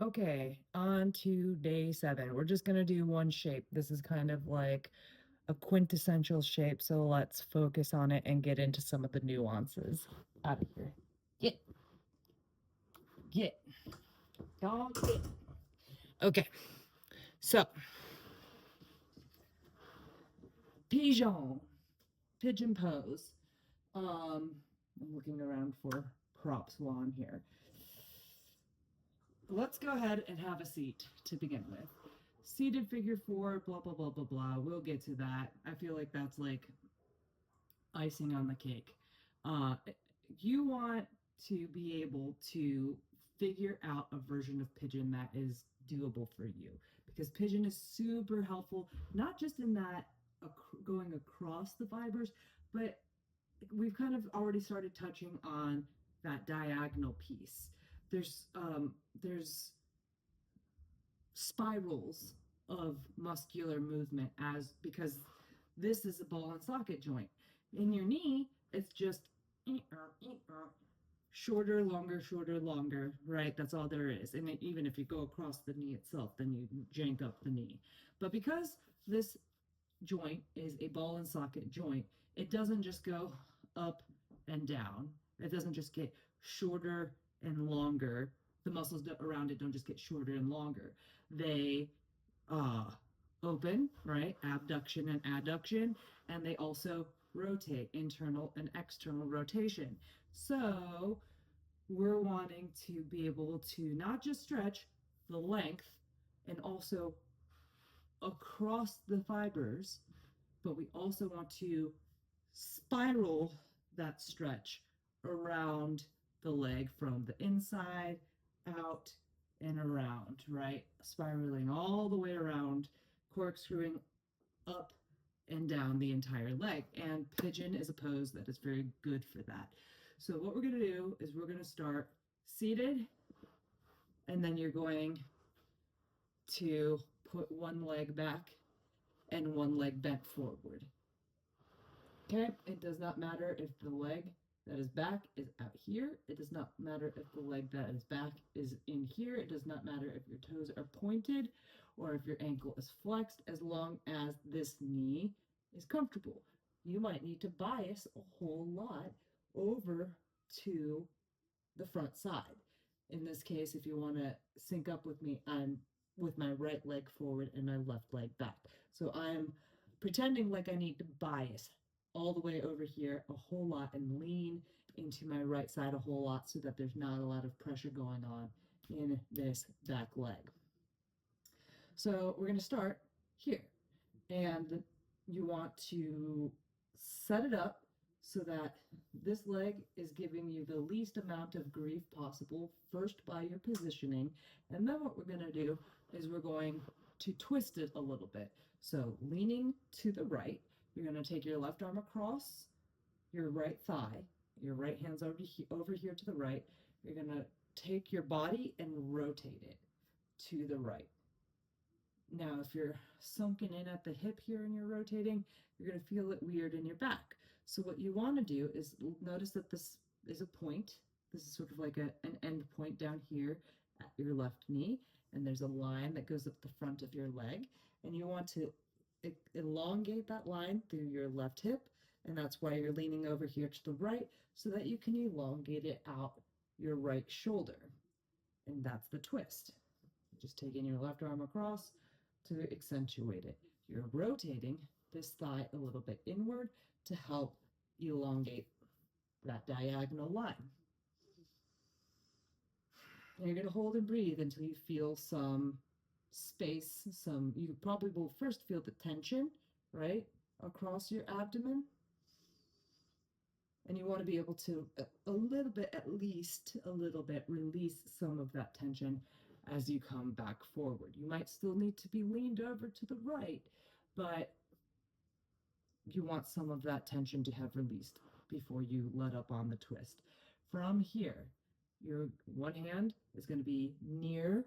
Okay, on to day 7. We're just gonna do one shape. This is kind of like a quintessential shape, so let's focus on it and get into some of the nuances. Out of here. Get, get, dog, get. Okay, so pigeon, pigeon pose. I'm looking around for props while I'm here. Let's go ahead and have a seat to begin with. Seated figure 4, blah, blah, blah, blah, blah. We'll get to that. I feel like that's like icing on the cake. Uh, you want to be able to figure out a version of pigeon that is doable for you because pigeon is super helpful, not just in that going across the fibers, but we've kind of already started touching on that diagonal piece. There's spirals of muscular movement as because this is a ball and socket joint. In your knee, it's just shorter, longer, right? That's all there is. And even if you go across the knee itself, then you jank up the knee. But because this joint is a ball and socket joint, it doesn't just go up and down. It doesn't just get shorter and longer. The muscles around it don't just get shorter and longer. They uh, open, right? Abduction and adduction, and they also rotate, internal and external rotation. So we're wanting to be able to not just stretch the length and also across the fibers, but we also want to spiral that stretch around the leg from the inside out and around, right? Spiraling all the way around, corkscrewing up and down the entire leg. And pigeon is a pose that is very good for that. So what we're going to do is we're going to start seated, and then you're going to put one leg back and one leg bent forward. Okay, it does not matter if the leg that is back is out here. It does not matter if the leg that is back is in here. It does not matter if your toes are pointed or if your ankle is flexed, as long as this knee is comfortable. You might need to bias a whole lot over to the front side. In this case, if you want to sync up with me, I'm with my right leg forward and my left leg back. So I'm pretending like I need to bias all the way over here a whole lot and lean into my right side a whole lot so that there's not a lot of pressure going on in this back leg. So we're going to start here. And you want to set it up so that this leg is giving you the least amount of grief possible, first by your positioning. And then what we're going to do is we're going to twist it a little bit. So leaning to the right, you're going to take your left arm across your right thigh, your right hand's over here to the right. You're going to take your body and rotate it to the right. Now, if you're sunken in at the hip here and you're rotating, you're going to feel it weird in your back. So what you want to do is notice that this is a point. This is sort of like an end point down here at your left knee, and there's a line that goes up the front of your leg, and you want to elongate that line through your left hip, and that's why you're leaning over here to the right, so that you can elongate it out your right shoulder. And that's the twist. Just taking your left arm across to accentuate it. You're rotating this thigh a little bit inward to help elongate that diagonal line. And you're going to hold and breathe until you feel some space, you probably will first feel the tension, right, across your abdomen. And you want to be able to, a little bit, at least a little bit, release some of that tension as you come back forward. You might still need to be leaned over to the right, but you want some of that tension to have released before you let up on the twist. From here, your one hand is going to be near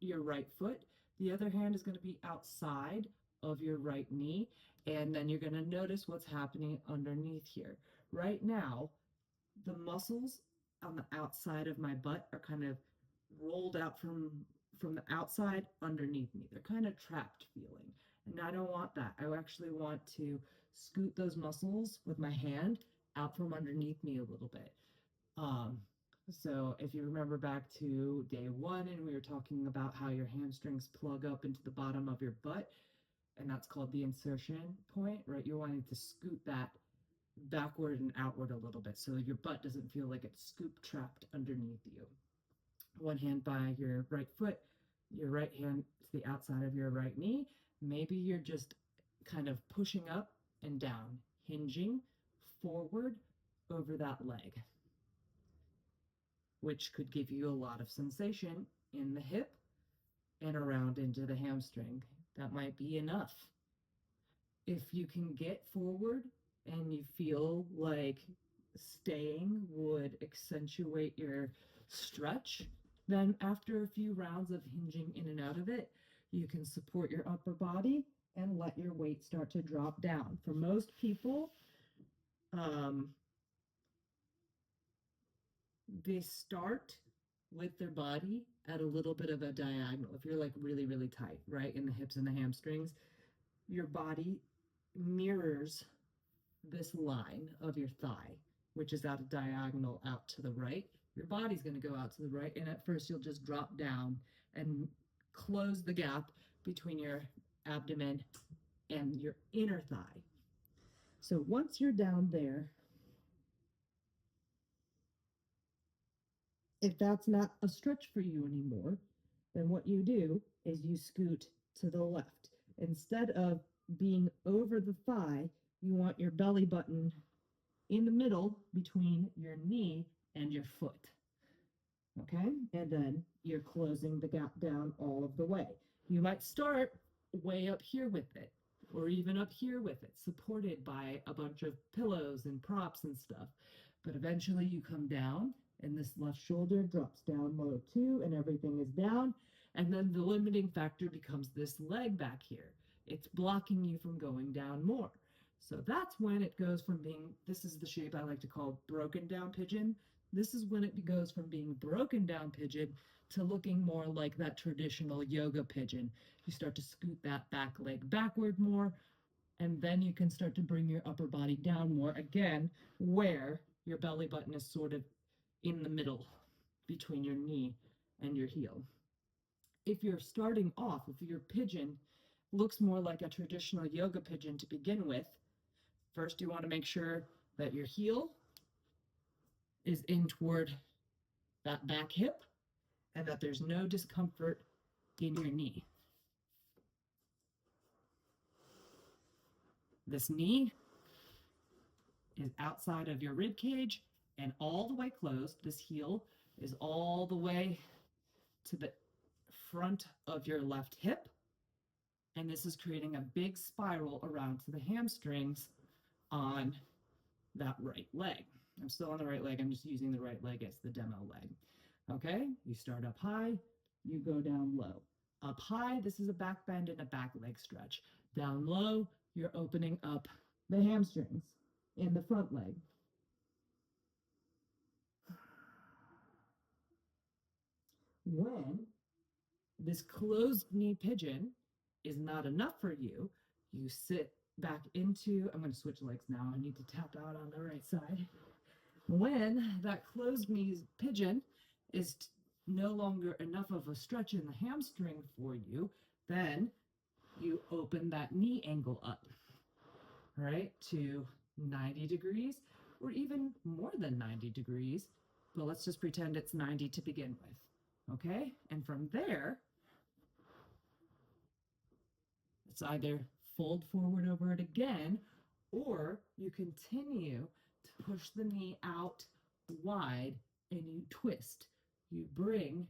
your right foot. The other hand is going to be outside of your right knee. And then you're going to notice what's happening underneath here. Right now, the muscles on the outside of my butt are kind of rolled out from the outside underneath me. They're kind of trapped feeling. And I don't want that. I actually want to scoot those muscles with my hand out from underneath me a little bit. Um, so if you remember back to day one, and we were talking about how your hamstrings plug up into the bottom of your butt, and that's called the insertion point, right? You're wanting to scoot that backward and outward a little bit so your butt doesn't feel like it's scoop trapped underneath you. One hand by your right foot, your right hand to the outside of your right knee. Maybe you're just kind of pushing up and down, hinging forward over that leg, which could give you a lot of sensation in the hip and around into the hamstring. That might be enough. If you can get forward and you feel like staying would accentuate your stretch, then after a few rounds of hinging in and out of it, you can support your upper body and let your weight start to drop down. For most people, um, they start with their body at a little bit of a diagonal. If you're like really, really tight, right, in the hips and the hamstrings, your body mirrors this line of your thigh, which is at a diagonal out to the right. Your body's going to go out to the right, and at first you'll just drop down and close the gap between your abdomen and your inner thigh. So once you're down there, if that's not a stretch for you anymore, then what you do is you scoot to the left. Instead of being over the thigh, you want your belly button in the middle between your knee and your foot. Okay? And then you're closing the gap down all of the way. You might start way up here with it, or even up here with it, supported by a bunch of pillows and props and stuff. But eventually you come down, and this left shoulder drops down low too, and everything is down. And then the limiting factor becomes this leg back here. It's blocking you from going down more. So that's when it goes from being, this is the shape I like to call broken down pigeon. This is when it goes from being broken down pigeon to looking more like that traditional yoga pigeon. You start to scoot that back leg backward more, and then you can start to bring your upper body down more again, where your belly button is sort of in the middle between your knee and your heel. If you're starting off, if your pigeon looks more like a traditional yoga pigeon to begin with, first you want to make sure that your heel is in toward that back hip and that there's no discomfort in your knee. This knee is outside of your rib cage and all the way closed. This heel is all the way to the front of your left hip. And this is creating a big spiral around to the hamstrings on that right leg. I'm still on the right leg. I'm just using the right leg as the demo leg. Okay, you start up high, you go down low. Up high, this is a back bend and a back leg stretch. Down low, you're opening up the hamstrings in the front leg. When this closed knee pigeon is not enough for you, you sit back into, I'm going to switch legs now. I need to tap out on the right side. When that closed knee pigeon is no longer enough of a stretch in the hamstring for you, then you open that knee angle up, right, to 90 degrees or even more than 90 degrees. But let's just pretend it's 90 to begin with, okay? And from there, it's either fold forward over it again, or you continue to push the knee out wide and you twist. You bring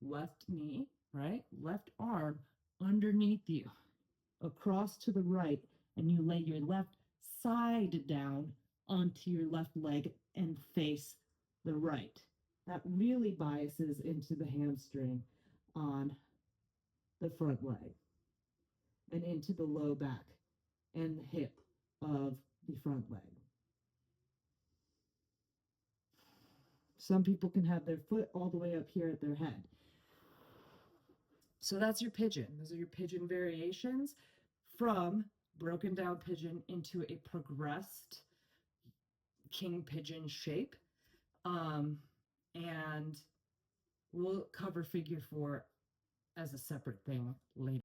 left knee, right, left arm underneath you, across to the right, and you lay your left side down onto your left leg and face the right. That really biases into the hamstring on the front leg and into the low back and the hip of the front leg. Some people can have their foot all the way up here at their head. So that's your pigeon. Those are your pigeon variations from broken down pigeon into a progressed king pigeon shape. And we'll cover figure 4 as a separate thing later.